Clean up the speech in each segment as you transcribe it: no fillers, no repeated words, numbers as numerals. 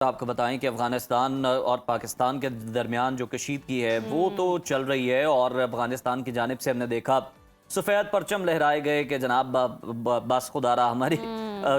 आपको बताएं कि अफ़गानिस्तान और पाकिस्तान के दरमियान जो कशीदगी है वो तो चल रही है और अफ़गानिस्तान की जानिब से हमने देखा सफ़ेद परचम लहराए गए कि जनाब बस खुदारा हमारी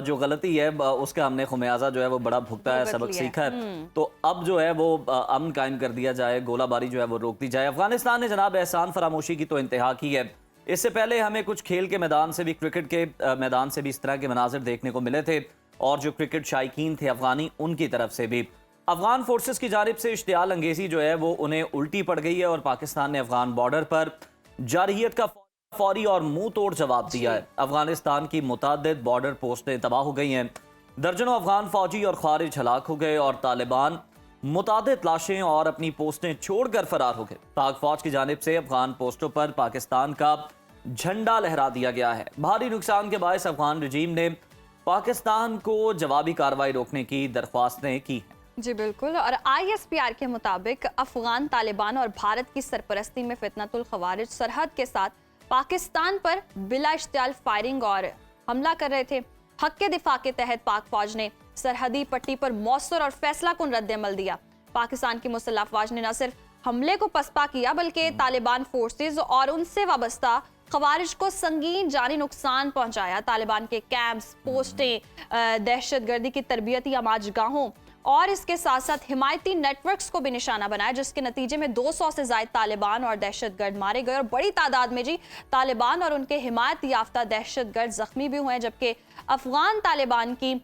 जो गलती है उसका हमने खुमियाजा जो है वो बड़ा भुगता है, सबक सीखा है। तो अब जो है वो अमन कायम कर दिया जाए, गोलाबारी जो है वो रोक दी जाए। अफ़गानिस्तान ने जनाब एहसान फरामोशी की तो इंतहा की है। इससे पहले हमें कुछ खेल के मैदान से भी, क्रिकेट के मैदान से भी इस तरह के मनाजिर देखने को मिले थे और जो क्रिकेट शायकीन थे अफगानी, उनकी तरफ से भी अफगान फोर्सेस की जानिब से इश्तियाल अंगेजी जो है वो उन्हें उल्टी पड़ गई है और पाकिस्तान ने अफगान बॉर्डर पर जारहियत का फौरी और मुंह तोड़ जवाब दिया है। अफगानिस्तान की मुतादिद बॉर्डर पोस्टें तबाह हो गई हैं, दर्जनों अफगान फौजी और खारिज हलाक हो गए और तालिबान मुतादिद लाशें और अपनी पोस्टें छोड़कर फरार हो गए। पाक फौज की जानिब से अफगान पोस्टों पर पाकिस्तान का झंडा लहरा दिया गया है। भारी नुकसान के बायस अफगान रजीम ने पाकिस्तान को जवाबी कार्रवाई रोकने की दरख्वास्तें की हैं। जी बिल्कुल। और ISPR के मुताबिक अफगान तालिबान और भारत की सरपरस्ती में फितनतुल खवारिज सरहद के साथ पाकिस्तान पर बिला इश्तियाल फायरिंग और हमला कर रहे थे। हक के दिफा के तहत पाक फौज ने सरहदी पट्टी पर मौसर और फैसला कुन रद्द-ए-अमल दिया। पाकिस्तान की मुसल्लह अफवाज ने न सिर्फ हमले को पसपा किया बल्कि तालिबान फोर्सेज और उनसे वाबस्ता खवारिज को संगीन जानी नुकसान पहुंचाया। तालिबान के कैंप्स, पोस्टें, दहशतगर्दी की तरबियती अमाजगाहों और इसके साथ साथ हिमायती नेटवर्क्स को भी निशाना बनाया, जिसके नतीजे में 200 से ज्यादा तालिबान और दहशतगर्द मारे गए और बड़ी तादाद में जी तालिबान और उनके हिमायत याफ्ता दहशतगर्द जख्मी भी हुए हैं। जबकि अफगान तालिबान की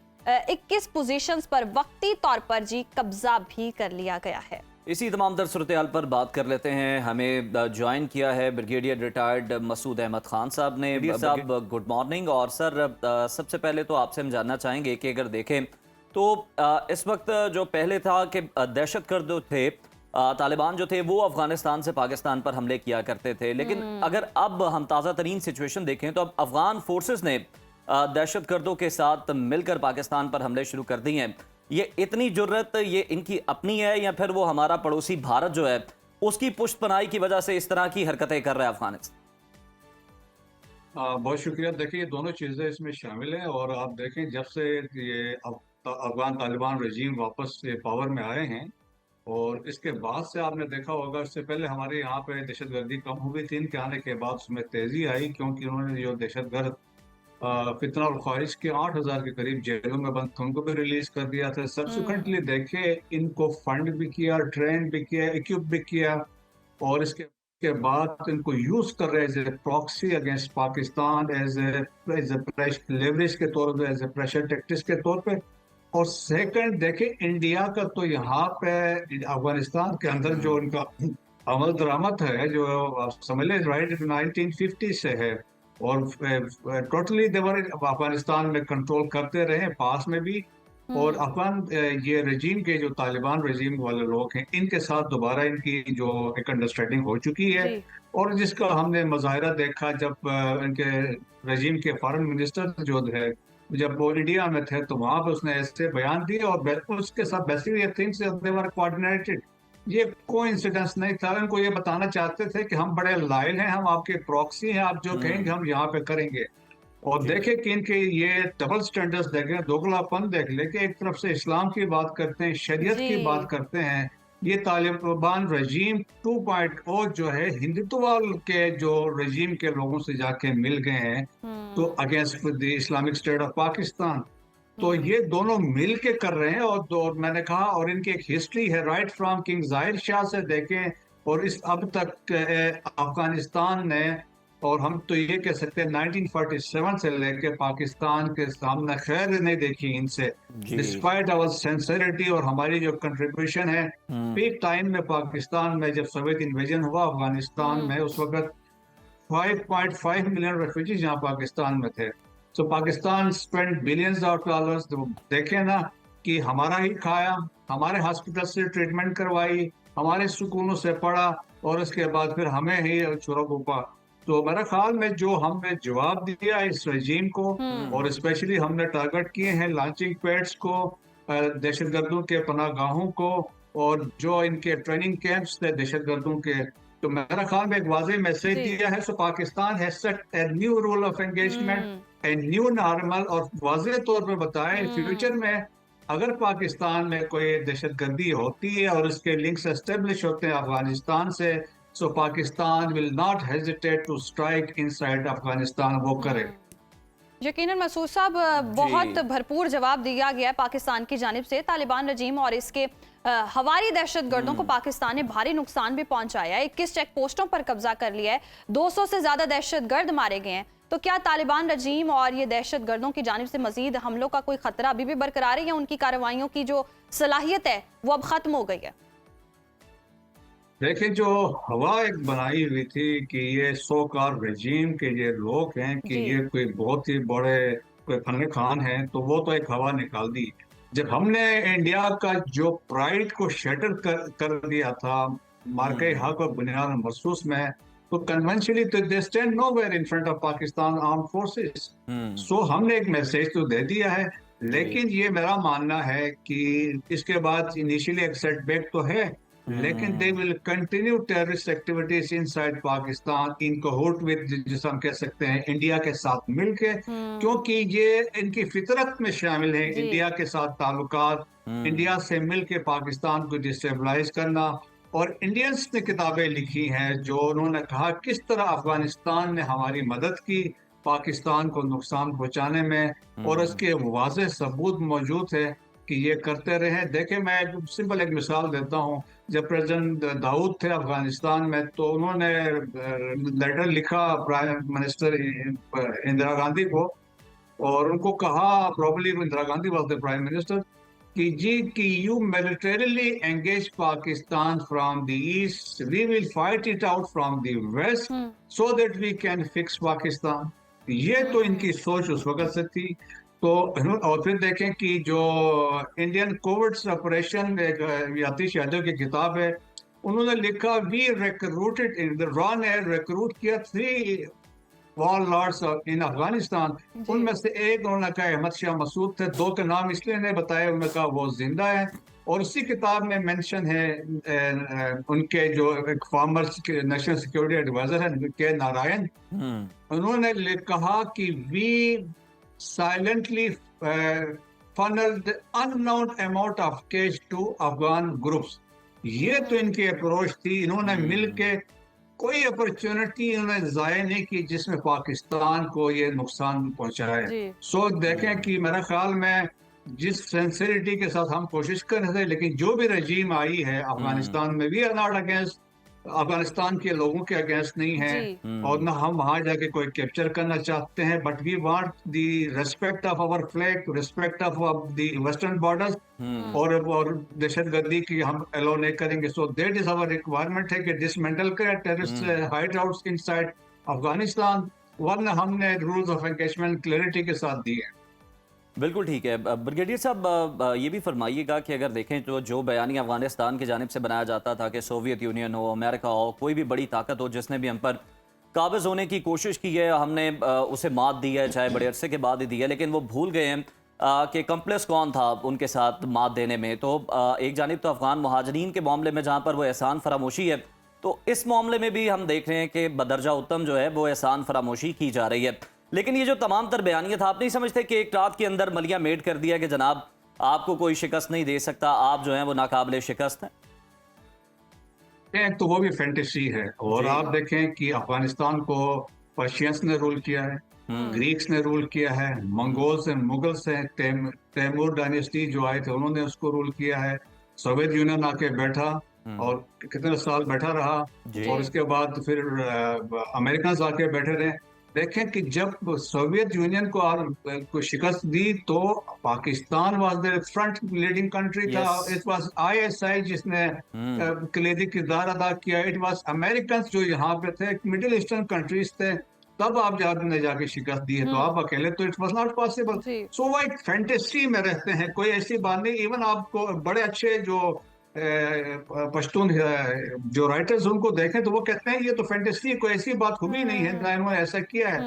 21 पोजीशंस पर वक्ती तौर पर जी कब्जा भी कर लिया गया है। इसी तमाम तर सूरत पर बात कर लेते हैं। हमें ज्वाइन किया है ब्रिगेडियर रिटायर्ड मसूद अहमद खान साहब ने। साहब गुड मॉर्निंग। और सर सबसे पहले तो आपसे हम जानना चाहेंगे कि अगर देखें तो इस वक्त जो पहले था कि दहशतगर्द थे, तालिबान जो थे वो अफगानिस्तान से पाकिस्तान पर हमले किया करते थे, लेकिन अगर अब हम ताज़ा तरीन सिचुएशन देखें तो अब अफगान फोर्सेस ने दहशतगर्दों के साथ मिलकर पाकिस्तान पर हमले शुरू कर दिए हैं। ये इतनी जुर्रत ये इनकी अपनी है या फिर वो हमारा पड़ोसी भारत जो है उसकी पुष्टपनाही की वजह से इस तरह की हरकतें कर रहा है अफगानिस्तान? बहुत शुक्रिया। देखिए, ये दोनों चीज़ें इसमें शामिल हैं। और आप देखें, जब से ये अफगान तालिबान रजीम वापस से पावर में आए हैं और इसके बाद से आपने देखा होगा, इससे पहले हमारे यहाँ पे दहशतगर्दी कम हुई थी, इनके आने के बाद उसमें तेजी आई, क्योंकि उन्होंने जो दहशतगर्द फितना और ख्वारिज के 8,000 के करीब जेलों में बंद थे उनको भी रिलीज कर दिया था। सब्सिक्वेंटली देखे, इनको फंड भी किया, ट्रेन भी किया, इक्विप भी किया और इसके बाद इनको यूज कर रहे as a proxy against Pakistan, as a leverage के तौर पे, एज ए प्रेशर टैक्टिक्स के तौर पे। और सेकंड देखें, इंडिया का तो यहाँ पे अफगानिस्तान के अंदर जो इनका अमल दरामद है, जो आप समझ लें राइट 1950 से है और टोटली देवर अफगानिस्तान में कंट्रोल करते रहे पास में भी। और अफगान ये रजीम के जो तालिबान रजीम वाले लोग हैं, इनके साथ दोबारा इनकी जो एक अंडरस्टैंडिंग हो चुकी है और जिसका हमने मुजाहिरा देखा जब इनके रजीम के फॉरेन मिनिस्टर जो है, जब वो इंडिया में थे तो वहां पर उसने ऐसे बयान दिए और उसके साथ basically things they were coordinated. ये कोइंसिडेंस नहीं था। इनको ये बताना चाहते थे कि हम बड़े लायल हैं, हम आपके प्रॉक्सी हैं, आप जो कहेंगे हम यहाँ पे करेंगे। और देखें कि इनके ये डबल स्टैंडर्ड्स देखें, दोगलापन देख ले कि एक तरफ से इस्लाम की बात करते हैं, शरीयत की बात करते हैं। ये तालिबान रजीम 2.0 जो है हिंदुत्व के जो रजीम के लोगों से जाके मिल गए हैं तो against the Islamic state of Pakistan. तो ये दोनों मिल के कर रहे हैं और मैंने कहा, और इनकी एक हिस्ट्री है राइट फ्रॉम किंग जाहिर शाह से देखें और इस अब तक अफगानिस्तान ने, और हम तो ये कह सकते हैं 1947 से लेके पाकिस्तान के सामने खैर नहीं देखी इनसे, डिस्पाइट आवर सिंसियरिटी और हमारी जो कंट्रीब्यूशन है। पीक टाइम में पाकिस्तान में जब सोवियत इन्वेजन हुआ अफगानिस्तान में, उस वक्त 5.5 मिलियन रेफ्यूजीज यहाँ पाकिस्तान में थे। तो Pakistan spend billions of dollars. देखें ना कि हमारा ही खाया, हमारे हॉस्पिटल से ट्रीटमेंट करवाई, हमारे सुकूनों से पढ़ा और उसके बाद फिर हमें ही छुरा घूपा। तो मेरा ख्याल में जो हमने जवाब दिया इस रजीम को और स्पेशली हमने टारगेट किए हैं लॉन्चिंग पैड्स को, दहशतगर्दों के पनाहगाहों को और जो इनके ट्रेनिंग कैंप्स थे दहशतगर्दों के, तो मेरा ख्याल में एक वाज़ेह मैसेज दिया है। So Pakistan has set a new rule of engagement, a new normal, और वाज़ेह तौर पर बताया फ्यूचर में अगर पाकिस्तान में कोई दहशतगर्दी होती है और उसके लिंक्स एस्टेब्लिश होते हैं अफगानिस्तान से, so Pakistan will not hesitate to strike inside Afghanistan, वो करे। यकीनन मसूद साहब, बहुत भरपूर जवाब दिया गया है पाकिस्तान की जानिब से। तालिबान रजीम और इसके हवारी दहशतगर्दों को पाकिस्तान ने भारी नुकसान भी पहुंचाया है। 21 चेक पोस्टों पर कब्जा कर लिया है, 200 से ज्यादा दहशतगर्द मारे गए हैं। तो क्या तालिबान रजीम और ये दहशतगर्दों की जानिब से मजीद हमलों का कोई खतरा अभी भी बरकरार है, या उनकी कार्रवाइयों की जो सलाहियत है वो अब खत्म हो गई है? देखिए, जो हवा एक बनाई हुई थी कि ये सो कॉल्ड रजीम के ये लोग हैं कि जी। ये कोई बहुत ही बड़े कोई फन खान है, तो वो तो एक हवा निकाल दी। जब हमने इंडिया का जो प्राइड को शटर कर दिया था मार्के हक और बुनियाद महसूस में, तो कन्वेंशनली तो they stand nowhere in front of Pakistan armed forces. So हमने एक मैसेज तो दे दिया है, लेकिन ये मेरा मानना है कि इसके बाद इनिशियली एक सेटबैक तो है, लेकिन they will continue terrorist activities inside Pakistan in Kohat with, जिसे हम कह सकते हैं इंडिया के साथ मिलके, क्योंकि ये इनकी फितरत में शामिल है जी। इंडिया के साथ ताल्लुकात, इंडिया से मिलके पाकिस्तान को डिस्टेबलाइज करना। और इंडियंस ने किताबें लिखी हैं जो उन्होंने कहा किस तरह अफगानिस्तान ने हमारी मदद की पाकिस्तान को नुकसान पहुंचाने में, और उसके वाज़ेह सबूत मौजूद है कि ये करते रहे। देखिए, मैं सिंपल एक मिसाल देता हूँ। जब प्रेसिडेंट दाऊद थे अफगानिस्तान में, तो उन्होंने लेटर लिखा प्राइम मिनिस्टर इंदिरा गांधी को, और उनको कहा, probably Indira Gandhi was the prime minister, कि जी कि you militarily engage Pakistan from the east, we will fight it out from the west so that we can fix Pakistan. ये तो इनकी सोच उस वक्त से थी। तो और फिर देखें कि जो इंडियन कोविड ऑपरेशन, एक आतिश यादव की किताब है, उन्होंने लिखा वी रिक्रूटेड इन द रॉ ने रिक्रूट किया 3 वॉर लॉर्ड्स इन अफगानिस्तान। उनमें से एक उन्होंने कहा अहमद शाह मसूद थे, 2 के नाम इसलिए नहीं बताए, उन्होंने कहा वो जिंदा है। और उसी किताब में मेंशन है उनके जो एक फॉर्मर नेशनल सिक्योरिटी एडवाइजर है के नारायण, उन्होंने कहा कि we silently funneled unknown amount of cash to Afghan groups। ये तो इनकी अप्रोच थी। इन्होंने मिलके कोई अपॉर्चुनिटी इन्होंने जाया नहीं की जिसमें पाकिस्तान को ये नुकसान पहुंचाए। सो देखें कि मेरा ख्याल में जिस सिंसियरिटी के साथ हम कोशिश कर रहे थे, लेकिन जो भी रजीम आई है अफगानिस्तान में, we are not against Afghanistan के लोगों के अगेंस्ट नहीं है, और ना हम वहां जाके कोई कैप्चर करना चाहते हैं, but we want the respect of our flag, respect of the western borders, और दहशतगर्दी की हम अलो नहीं करेंगे। So that is our requirement है कि डिसमेंटल करें terrorist hideouts inside Afghanistan, वरना हमने रूल्स ऑफ एंगेजमेंट क्लैरिटी के साथ दिए। बिल्कुल ठीक है। ब्रिगेडियर साहब, ये भी फरमाइएगा कि अगर देखें तो जो बयानी अफगानिस्तान की जानिब से बनाया जाता था कि सोवियत यूनियन हो, अमेरिका हो, कोई भी बड़ी ताकत हो जिसने भी हम पर काबिज होने की कोशिश की है, हमने उसे मात दी है, चाहे बड़े अरसे के बाद ही दी है, लेकिन वो भूल गए हैं कि कम्प्लेस कौन था उनके साथ मात देने में। तो एक जानिब तो अफगान महाजरीन के मामले में जहाँ पर वो एहसान फरामोशी है, तो इस मामले में भी हम देख रहे हैं कि बदरजा उत्तम जो है वो एहसान फरामोशी की जा रही है। लेकिन ये जो तमाम तर बयानियत, आप नहीं समझते कि एक रात के अंदर मलिया मेड कर दिया कि जनाब आपको कोई शिकस्त नहीं दे सकता, आप जो है वो नाकाबिले शिकस्त हैं? तो वो भी फैंटेसी है। और आप देखें कि अफगानिस्तान को पर्शियंस ने रूल किया है, ग्रीक्स ने रूल किया है, मंगोल्स एंड मुगल्स हैं, तैमूर डायनेस्टी जो आए थे उन्होंने उसको रूल किया है, सोवियत यूनियन आके बैठा और कितने साल बैठा रहा, और उसके बाद फिर अमेरिकन आके बैठे रहे। देखें कि जब सोवियत यूनियन को शिकस्त दी तो Pakistan was the front leading country था। इट वाज आईएसआई जिसने कलीदी किरदार अदा किया। इट वाज अमेरिकन जो यहाँ पे थे, मिडिल ईस्टर्न कंट्रीज थे, तब आप जाके शिकस्त दी है, तो आप अकेले तो इट वाज नॉट पॉसिबल। सो वो एक फैंटेसी में रहते हैं, कोई ऐसी बात नहीं। इवन आपको बड़े अच्छे जो पश्तून जो राइटर्स उनको देखें तो वो कहते हैं ये तो फैंटेसी, कोई ऐसी बात हुई नहीं है ना इन्होंने ऐसा किया है।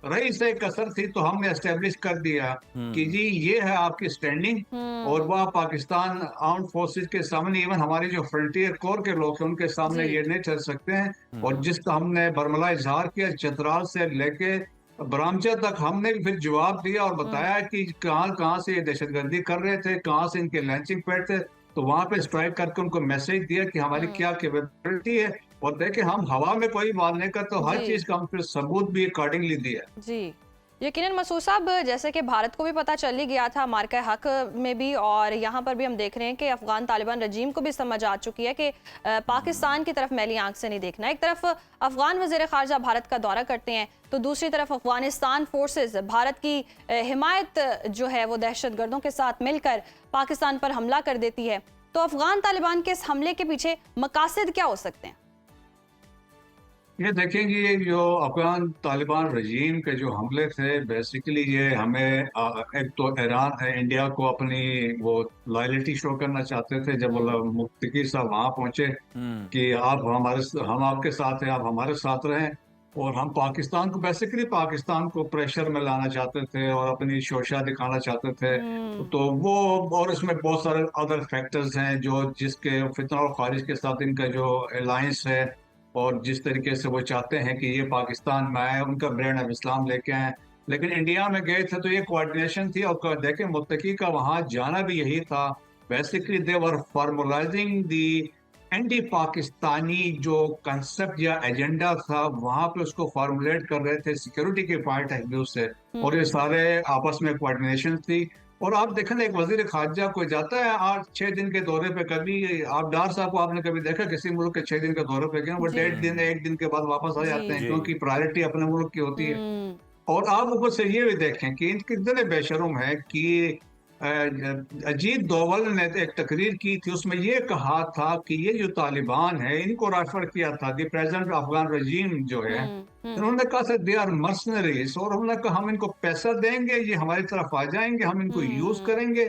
रही से कसर थी तो हमने एस्टेब्लिश कर दिया कि जी ये है आपकी स्टैंडिंग, और वह पाकिस्तान आर्म्ड फोर्सेस के सामने, इवन हमारे जो फ्रंटियर कोर के लोग हैं उनके सामने ये नहीं चल सकते हैं। और जिसका हमने बरमला इजहार किया चित्राल से लेके बरामचा तक हमने भी फिर जवाब दिया और बताया कि कहाँ कहाँ से ये दहशतगर्दी कर रहे थे, कहाँ से इनके लॉन्चिंग पैड थे, तो वहां पे स्ट्राइक करके उनको मैसेज दिया कि हमारी क्या कैपेबिलिटी है। और देखे हम हवा में कोई मार नहीं करते, हर जी चीज का हम फिर सबूत भी अकॉर्डिंगली दिया। जी, यकीनन मसूद साहब, जैसे कि भारत को भी पता चल ही गया था मार्का हक में भी, और यहाँ पर भी हम देख रहे हैं कि अफगान तालिबान रजीम को भी समझ आ चुकी है कि पाकिस्तान की तरफ मैली आंख से नहीं देखना। एक तरफ अफगान वज़ीर ख़ारजा भारत का दौरा करते हैं, तो दूसरी तरफ अफगानिस्तान फोर्सेस भारत की हिमायत जो है वो दहशतगर्दों के साथ मिलकर पाकिस्तान पर हमला कर देती है। तो अफगान तालिबान के इस हमले के पीछे मकासद क्या हो सकते हैं? ये देखेंगे, ये जो अफगान तालिबान रजीम के जो हमले थे, बेसिकली ये हमें एक तो ईरान इंडिया को अपनी वो लॉयल्टी शो करना चाहते थे जब वो मुफ्ती साहब वहां पहुंचे कि हम आपके साथ हैं, आप हमारे साथ रहें। और हम पाकिस्तान को बेसिकली पाकिस्तान को प्रेशर में लाना चाहते थे और अपनी शोशा दिखाना चाहते थे। तो वो, और इसमें बहुत सारे अदर फैक्टर्स हैं जो जिसके फितना और खारिज के साथ इनका जो अलायंस है और जिस तरीके से वो चाहते हैं कि ये पाकिस्तान में आए, उनका ब्रांड ऑफ इस्लाम लेके आए। लेकिन इंडिया में गए थे तो ये कोऑर्डिनेशन थी, और देखें मुत्तकी का वहां जाना भी यही था। Basically they were formulizing the anti Pakistani जो कंसेप्ट या एजेंडा था, वहां पे उसको फॉर्मुलेट कर रहे थे सिक्योरिटी के पॉइंट ऑफ व्यू से। और ये सारे आपस में कोऑर्डिनेशन थी। और आप देखें, एक वजीर खारजा कोई जाता है 8-6 दिन के दौरे पे, कभी आप डार साहब को आपने कभी देखा किसी मुल्क के 6 दिन के दौरे पे गए? वो जी 1.5 दिन 1 दिन के बाद वापस आ जाते हैं, जी क्योंकि प्रायोरिटी अपने मुल्क की होती है। हम्म, और आप ऊपर से ये भी देखें कि इन कितने बेशर्म है कि अजीत दोवल ने एक तकरीर की थी, उसमें ये कहा था कि ये जो तालिबान है, इनको रेफर किया था द प्रेजेंट अफगान रजीम जो है, उन्होंने कहा था दे आर मर्सनरीज, और उन्होंने कहा हम इनको पैसा देंगे, ये हमारी तरफ आ जाएंगे, हम इनको यूज करेंगे।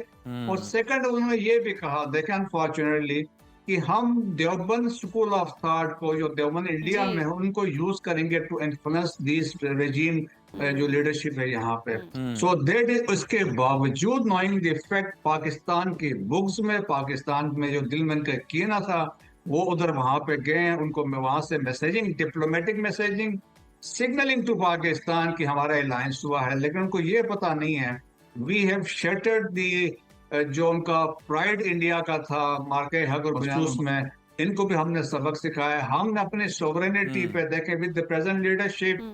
और सेकंड उन्होंने ये भी कहा, देखें अनफॉर्चुनेटली, कि हम देवबंद स्कूल ऑफ थॉट को, जो देवबंद इंडिया में है, उनको यूज करेंगे टू इन्फ्लुएंस दिस रेजीम, जो लीडरशिप है यहाँ पे। सो दैट इज, उसके बावजूद नोइंग द फैक्ट, पाकिस्तान के बुक्स में, पाकिस्तान में जो दिल में इनका कीना था, वो उधर वहां पे गए हैं। उनको वहां से messaging, diplomatic messaging, signalling to Pakistan कि हमारा अलायंस हुआ है। लेकिन उनको ये पता नहीं है, वी हैव शटर्ड दी जो उनका प्राइड इंडिया का था मार्के हक और खसूस में, इनको भी हमने सबक सिखाया। हमने अपने सोवरेनिटी पे देखें, विद द प्रेजेंट लीडरशिप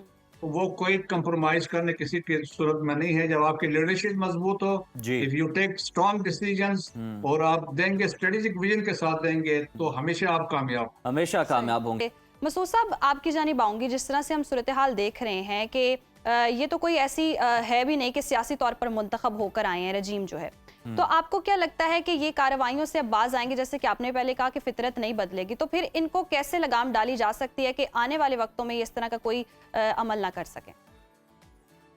वो कोई कंप्रोमाइज करने किसी की सूरत में नहीं है। जब आपकी लीडरशिप मजबूत हो, if you take strong decisions और आप देंगे स्ट्रेटेजिक विजन के साथ देंगे, तो हमेशा आप कामयाब होंगे। मसूद साहब, आपकी जानिब आऊंगी। जिस तरह से हम सूरत हाल देख रहे हैं कि ये तो कोई ऐसी है भी नहीं कि सियासी तौर पर मुंतखब होकर आए हैं रजीम जो है, तो आपको क्या लगता है कि ये कार्रवाइयों से अब बाज आएंगे? जैसे कि आपने पहले कहा कि फितरत नहीं बदलेगी, तो फिर इनको कैसे लगाम डाली जा सकती है कि आने वाले वक्तों में इस तरह का कोई अमल ना कर सके?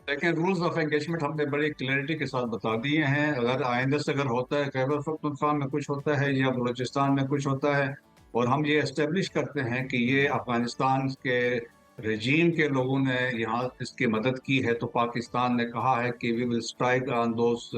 देखिए, रूल्स ऑफ एंगेजमेंट हमने बड़ी क्लैरिटी के साथ बता दिए हैं। अगर आइंदा से अगर होता है, खैबर पख्तूनख्वा में कुछ होता है या बलूचिस्तान में कुछ होता है, और हम ये एस्टेब्लिश करते हैं कि ये अफगानिस्तान के रजीम के लोगों ने यहाँ इसकी मदद की है, तो पाकिस्तान ने कहा है कि we will strike on those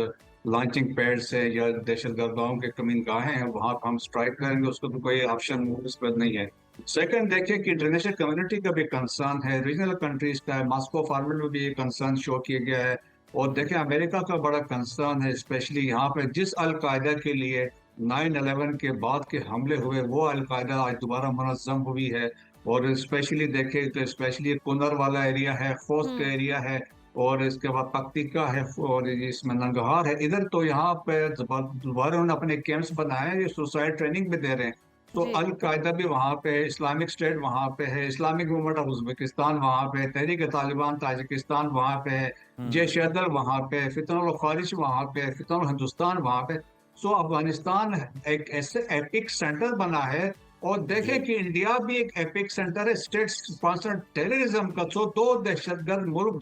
launching pad से, या दहशतगर्दों के कमीन गाहें हैं वहाँ पर हम स्ट्राइक करेंगे। उसको तो कोई ऑप्शन इस पर नहीं है। सेकंड, देखिए कि इंटरनेशनल कम्युनिटी का भी कंसर्न है, रीजनल कंट्रीज का है, मॉस्को फॉर्मेट में भी ये कंसर्न शो किया गया है। और देखिए अमेरिका का बड़ा कंसर्न है, स्पेशली यहाँ पे जिस अलकायदा के लिए 9/11 के बाद के हमले हुए, वो अलकायदा आज दोबारा मुनज़्ज़म हुई है। और स्पेशली देखें तो स्पेशली कुनर वाला एरिया है, खोस्त का एरिया है, और इसके बाद पक्तिका है, और इसमें नंगहार है। इधर तो यहाँ पे दोबारा उन्होंने अपने कैंप्स बनाए हैं, ये सुसाइड ट्रेनिंग भी दे रहे हैं। तो अल कायदा भी वहाँ पे है, इस्लामिक स्टेट वहाँ पे है, इस्लामिक मूवमेंट ऑफ उज़्बेकिस्तान वहाँ पे है, तहरीक तालिबान ताजिकिस्तान वहाँ पे है, जैश अदल वहाँ पे है, फितनुल खारिज वहाँ पे है, फितनुल हिंदुस्तान वहाँ पे। सो अफगानिस्तान एक ऐसे एपिक सेंटर बना है। और देखें कि इंडिया भी एक एपिक सेंटर है स्टेट स्पॉन्सर्ड टेररिज्म का। तो दो दहशतगर्द मुल्क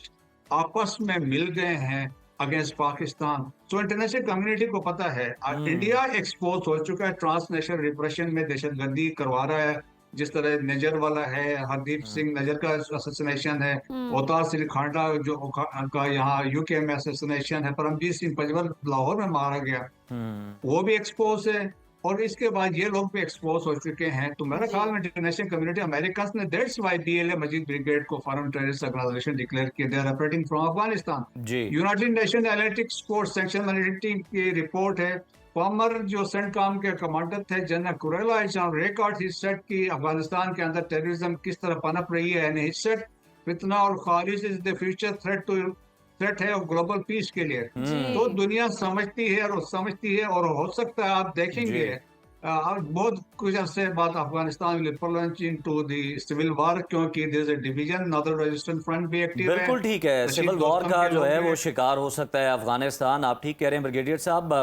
आपस में मिल गए हैं against Pakistan. So international community को पता है इंडिया एक्सपोज हो चुका है, ट्रांसनेशनल रिप्रेशन में दहशतगर्दी करवा रहा है। जिस तरह नजर वाला है, हरदीप सिंह नजर का असैसिनेशन है, अवतार सिंह खांडा जो का यहाँ यूके में असैसिनेशन है, परमजीत सिंह पंजवल लाहौर में मारा गया, वो भी एक्सपोज है। और इसके बाद ये लोग भी एक्सपोज हो चुके हैं, तो मेरा ख्याल में इंटरनेशनल कम्युनिटी अमेरिकन ने that's why BLA Majeed brigade को फॉरेन टेररिस्ट ऑर्गेनाइजेशन डिक्लेयर किया, they are operating from Afghanistan. जी United Nation analytics court section team की रिपोर्ट है, फॉर्मर जो सेंटकॉम के कमांडर थे जनरल कुरेला रिकॉर्ड ही सेट की अफगानिस्तान के अंदर टेररिज्म किस तरह पनप रही है, एंड ही सेट फितना और खारिज इज द फ्यूचर थ्रेट है ग्लोबल पीस के लिए। तो दुनिया समझती है और हो सकता है आप देखेंगे बहुत कुछ अरसे बाद Afghanistan will plunge into the civil war, क्योंकि there is a division, northern resistance front भी एक्टिव है। बिल्कुल ठीक है, सिविल वॉर का जो है वो शिकार हो सकता है अफगानिस्तान। आप ठीक कह रहे हैं ब्रिगेडियर साहब।